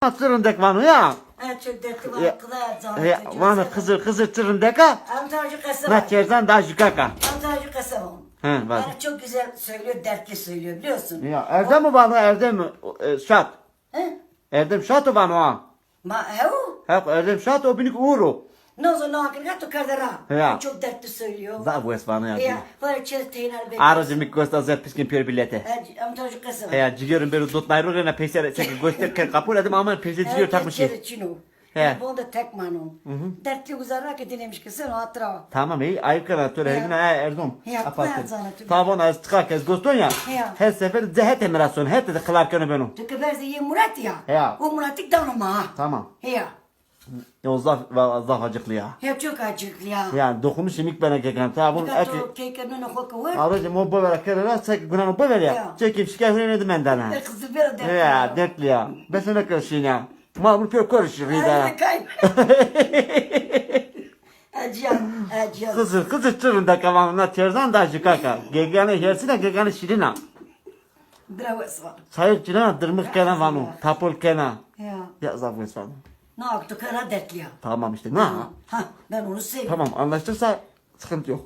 Sırındek vanı ya. Çok dertli var. Ya, Kılar canım. Ya vanı kızır sırındek ha. Amcacık kasabı. Natçerden daha jükaka. Amcacık kasabı. He bak. Yani çok güzel söylüyor, dertli söylüyor biliyorsun. Ya Erdem mi vanı Erdem mi? Şat. He? Erdem şat o vanı ha. Ma hevu? Hep Erdem şat o binik uğru. Nozo nakil gato kardara. Ya. Çok dertli söylüyor. Za bu esvanı ya. Ya, var içeri teynar bekliyor. Aracı mik göster zet piskin piyor billete. Amcacık kasabı. Ya cigerim beri dotmayro rena peser çek göster kapul edim ama peser ciger takmış. He. Bu da tek manum. Dertli uzarak edilemiş ki sen hatıra. Tamam iyi ayıp kana töre Ya. evine Erdem. Ya, Aparte. koyar sana tüm. Tamam az tıkak ez goston ya. Ya. Her sefer zehet emirasyon het de kılar kanı benim. Tıkı verse ye Murat ya. Ya. O Murat'lık davranma ha. Tamam. Ya. Ya zaf acıklı ya. Ya çok acıklı ya. Yani dokumuş imik bana keken. Tamam bunu eki. Gato kekenin hoka var. Ablacım o böyle kerere çek günahını böyle ya. Ya. Çekip şikayet edelim benden ha. Kızı ver dertli. Ya dertli ya. Ben sana karışın ya. Mal bunu pür karışır ya. Ay kay. Acıyan, acıyan. Kızı çırında kavanına terzan da acı kaka. Gegane yersine gegane şirina. Bravo esva. Sayık cina dırmık kena vanu. Tapol kena. Ya. Ya zaf esvan. Ne yaptı kara dertli ya. Tamam işte ne? Ha, ben onu seviyorum. Tamam anlaştıysa sıkıntı yok.